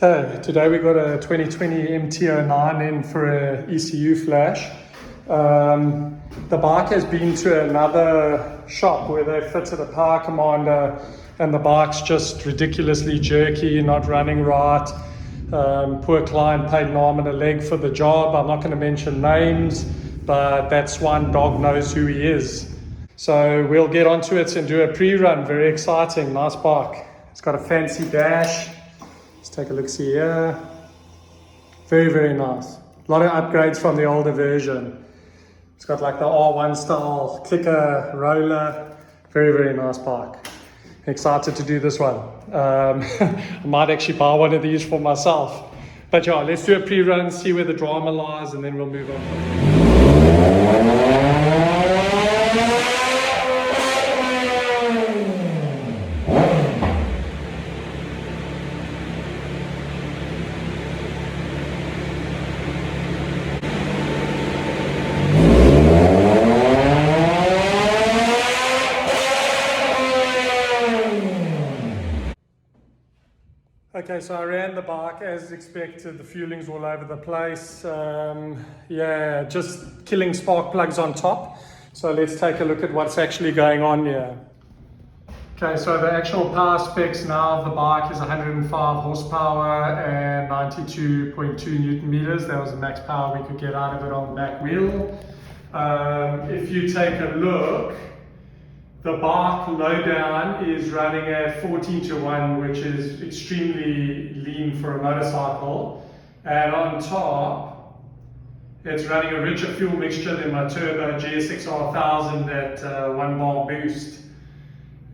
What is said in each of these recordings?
Okay, today we got a 2020 MT09 in for a ECU flash. The bike has been to another shop where they fitted a power commander and the bike's just ridiculously jerky, not running right. Poor client paid an arm and a leg for the job. I'm not going to mention names, but that's one dog knows who he is. So we'll get onto it and do a pre-run. Very exciting, nice bike. It's got a fancy dash. Let's take a look, see here. Very, very nice. A lot of upgrades from the older version. It's got like the R1 style clicker, roller. Very, very nice bike. Excited to do this one. I might actually buy one of these for myself. But yeah, let's do a pre-run, see where the drama lies, and then we'll move on. Okay, so I ran the bike as expected. The fueling's all over the place. Yeah, just killing spark plugs on top. So let's take a look at what's actually going on here. Okay, so the actual power specs now of the bike is 105 horsepower and 92.2 Newton meters. That was the max power we could get out of it on the back wheel. If you take a look, the bike lowdown is running at 14:1, which is extremely lean for a motorcycle. And on top, it's running a richer fuel mixture than my turbo GSX-R 1000 at 1 bar boost.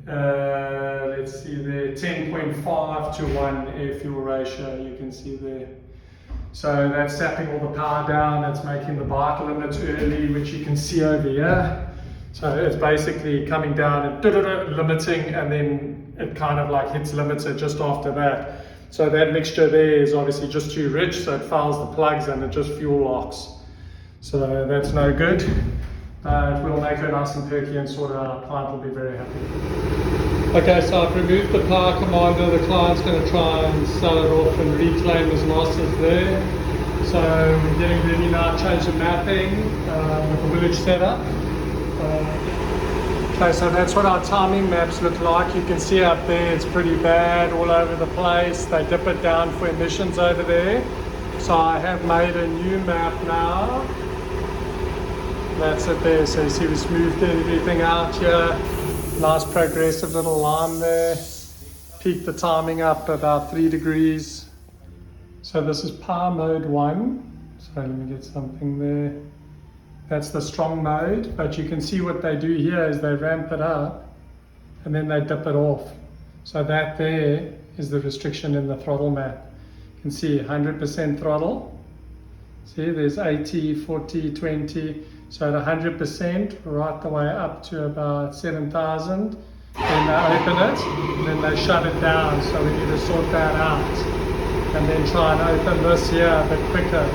Let's see there, 10.5:1 air fuel ratio, you can see there. So that's sapping all the power down, that's making the bike limit early, which you can see over here. So it's basically coming down and limiting, and then it kind of like hits limiter just after that. So that mixture there is obviously just too rich, so it fouls the plugs and it just fuel locks. So that's no good. It will make her nice and perky and sort it out. Client will be very happy. Okay, so I've removed the power commander. The client's going to try and sell it off and reclaim his losses there. So we're getting ready now to change the mapping with the village setup. Okay, so that's what our timing maps look like. You can see up there it's pretty bad all over the place. They dip it down for emissions over there. So I have made a new map now. That's it there. So you see we smoothed everything out here. Nice progressive little line there. Peaked the timing up about 3 degrees. So this is power mode 1. So let me get something there. That's the strong mode, but you can see what they do here is they ramp it up and then they dip it off. So that there is the restriction in the throttle map. You can see 100% throttle. See, there's 80, 40, 20. So at 100%, right the way up to about 7,000. Then they open it, and then they shut it down. So we need to sort that out. And then try and open this here a bit quicker.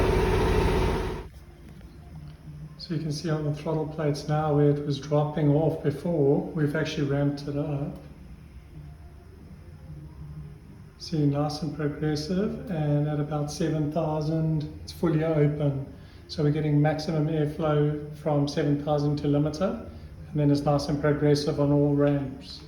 So you can see on the throttle plates now where it was dropping off before, we've actually ramped it up. See, nice and progressive, and at about 7,000 it's fully open. So we're getting maximum airflow from 7,000 to limiter, and then it's nice and progressive on all ramps.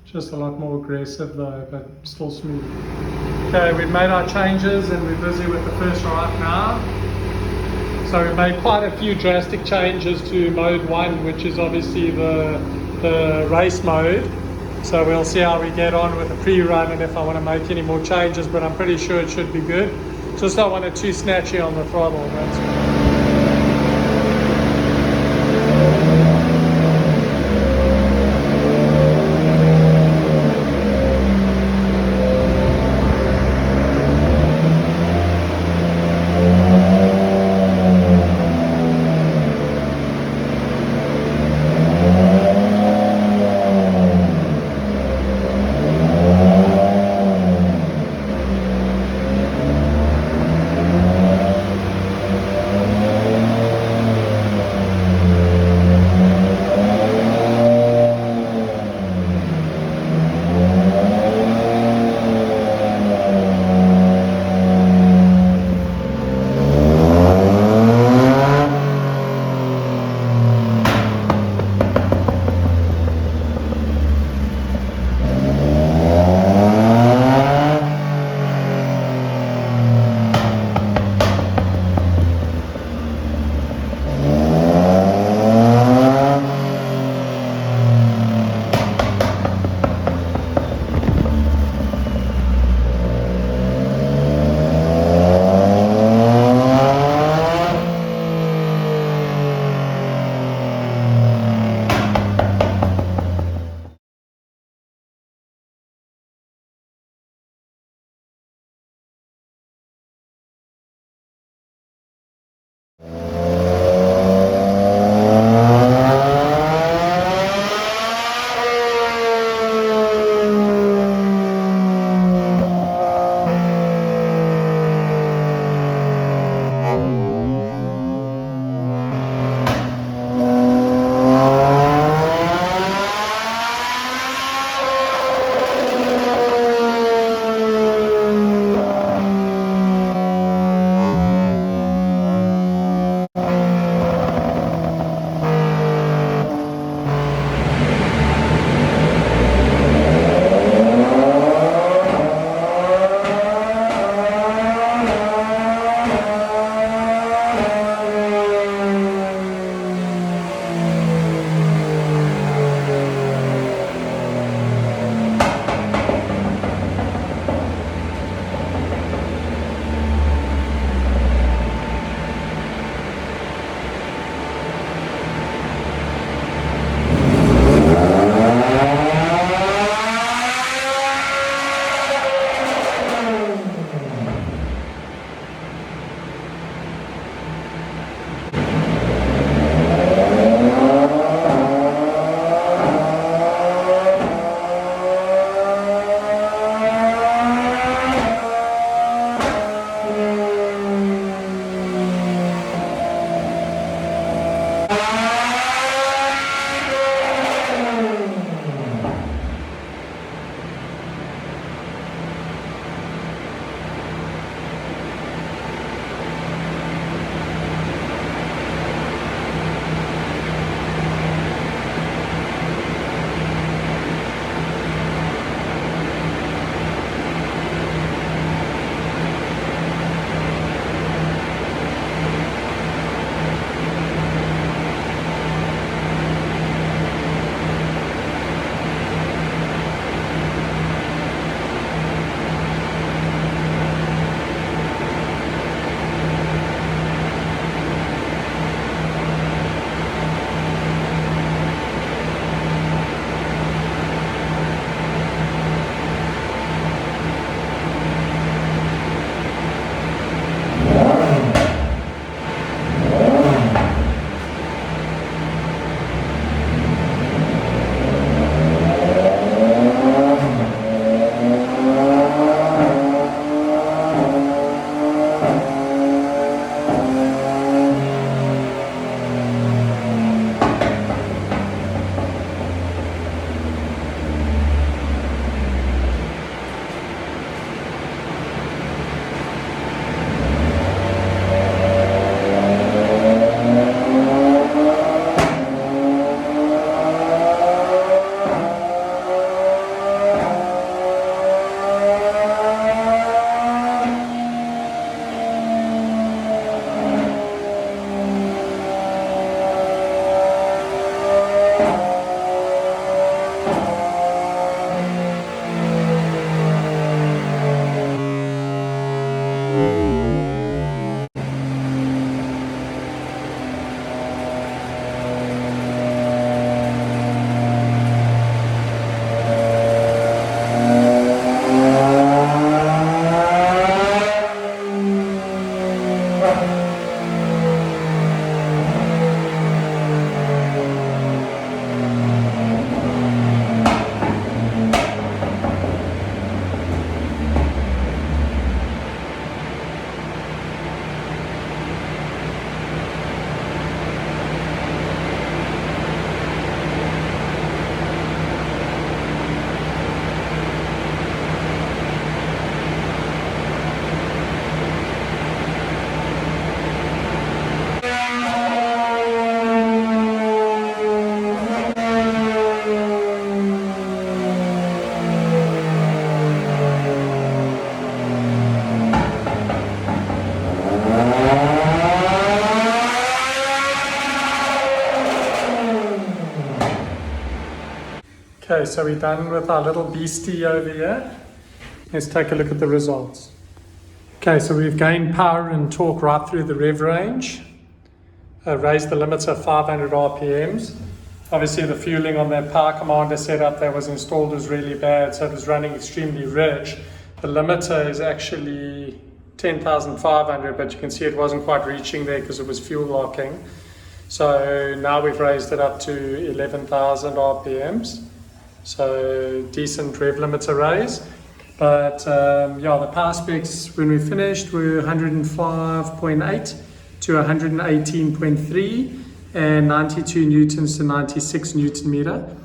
Just a lot more aggressive though, but still smooth. Okay, we've made our changes and we're busy with the first ride now. So we've made quite a few drastic changes to mode 1, which is obviously the race mode. So we'll see how we get on with the pre-run and if I want to make any more changes, but I'm pretty sure it should be good. Just don't want it too snatchy on the throttle, that's all. Okay, so we're done with our little beastie over here. Let's take a look at the results. Okay, so we've gained power and torque right through the rev range. Raised the limits of 500 RPMs. Obviously the fueling on that power commander setup that was installed was really bad, so it was running extremely rich. The limiter is actually 10,500, but you can see it wasn't quite reaching there because it was fuel locking. So now we've raised it up to 11,000 RPMs. So decent rev limiter raise. But yeah, the power specs when we finished were 105.8 to 118.3 and 92 newtons to 96 newton meter.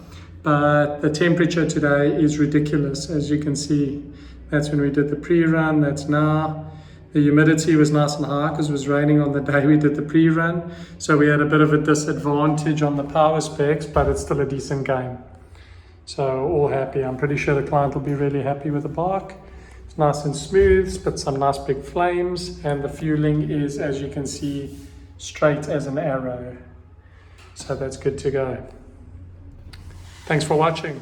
But the temperature today is ridiculous, as you can see. That's when we did the pre-run, that's now. The humidity was nice and high because it was raining on the day we did the pre-run. So we had a bit of a disadvantage on the power specs, but it's still a decent game. So all happy. I'm pretty sure the client will be really happy with the bike. It's nice and smooth, spits some nice big flames, and the fueling is, as you can see, straight as an arrow. So that's good to go. Thanks for watching.